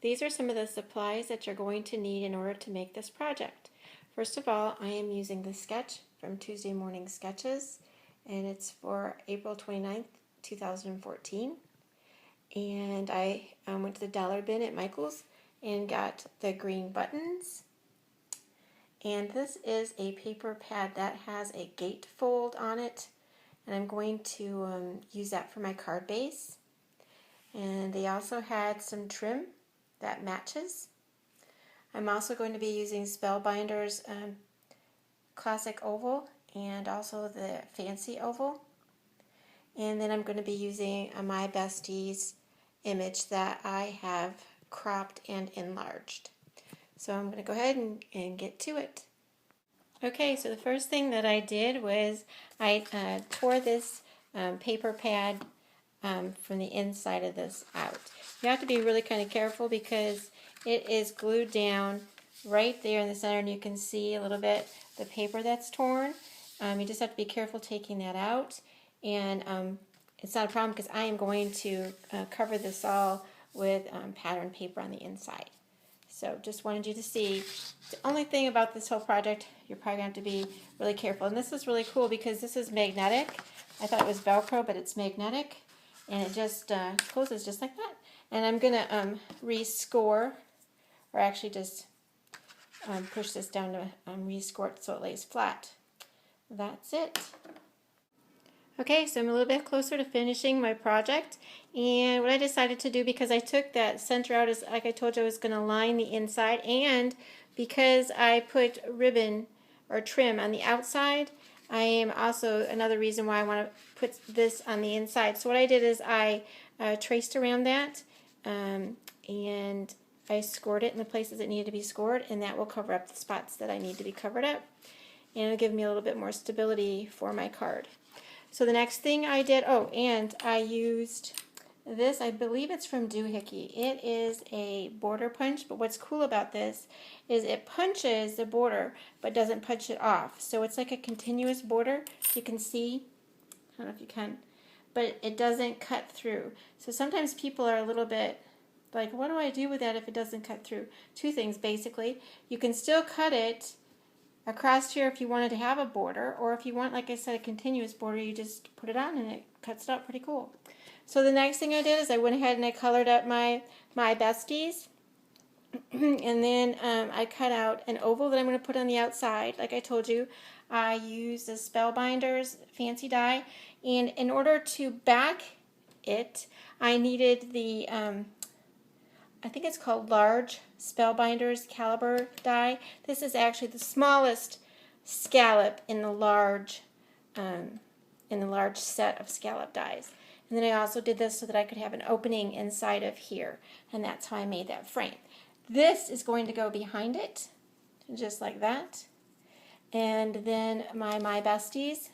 These are some of the supplies that you're going to need in order to make this project. First of all, I am using the sketch from Tuesday Morning Sketches, and it's for April 29th, 2014. And I went to the dollar bin at Michael's and got the green buttons. And this is a paper pad that has a gatefold on it, and I'm going to use that for my card base. And they also had some trim that matches. I'm also going to be using Spellbinder's classic oval and also the fancy oval. And then I'm going to be using My Besties image that I have cropped and enlarged. So I'm going to go ahead and get to it. Okay, so the first thing that I did was I tore this paper pad from the inside of this out. You have to be really kind of careful because it is glued down right there in the center, and you can see a little bit the paper that's torn. You just have to be careful taking that out, and it's not a problem because I am going to cover this all with pattern paper on the inside. So just wanted you to see. The only thing about this whole project, you're probably going to have to be really careful. And this is really cool because this is magnetic. I thought it was Velcro, but it's magnetic. And it just closes just like that. And I'm going to rescore, or actually just push this down to rescore it so it lays flat. That's it. Okay, so I'm a little bit closer to finishing my project, and what I decided to do, because I took that center out, is like I told you I was going to line the inside, and because I put ribbon or trim on the outside, I am also another reason why I want to put this on the inside. So what I did is I traced around that, and I scored it in the places that needed to be scored, and that will cover up the spots that I need to be covered up, and it'll give me a little bit more stability for my card. So the next thing I did, and I used this, I believe it's from Doohickey. It is a border punch, but what's cool about this is it punches the border, but doesn't punch it off. So it's like a continuous border. You can see, I don't know if you can, but it doesn't cut through. So sometimes people are a little bit like, what do I do with that if it doesn't cut through? Two things, basically. You can still cut it across here if you wanted to have a border, or if you want, like I said, a continuous border, you just put it on and it cuts it out pretty cool. So the next thing I did is I went ahead and I colored up my Besties, and then I cut out an oval that I'm going to put on the outside. Like I told you, I used the Spellbinder's fancy die, and in order to back it, I needed the I think it's called large Spellbinder's caliber die. This is actually the smallest scallop in the large set of scallop dies. And then I also did this so that I could have an opening inside of here, and that's how I made that frame. This is going to go behind it, just like that. And then my Besties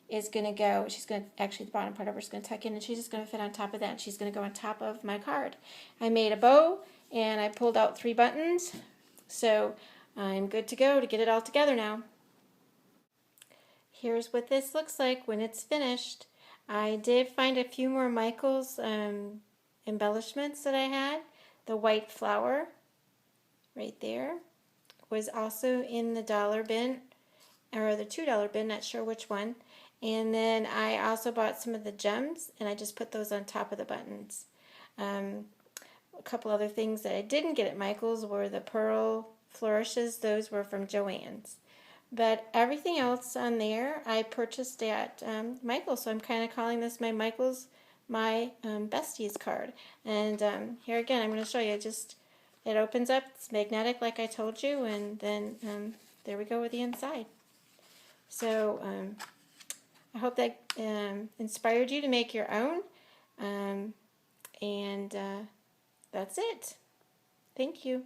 is going to go, she's going to, actually the bottom part of her is going to tuck in, and she's just going to fit on top of that. She's going to go on top of my card. I made a bow, and I pulled out 3 buttons, so I'm good to go to get it all together now. Here's what this looks like when it's finished. I did find a few more Michael's embellishments that I had. The white flower right there was also in the dollar bin, or the $2 bin, not sure which one. And then I also bought some of the gems, and I just put those on top of the buttons. A couple other things that I didn't get at Michael's were the pearl flourishes. Those were from Joann's. But everything else on there I purchased at Michael's, so I'm kind of calling this my Michael's My Besties card. And here again, I'm going to show you. It opens up, it's magnetic like I told you, and then there we go with the inside. So I hope that inspired you to make your own, and that's it. Thank you.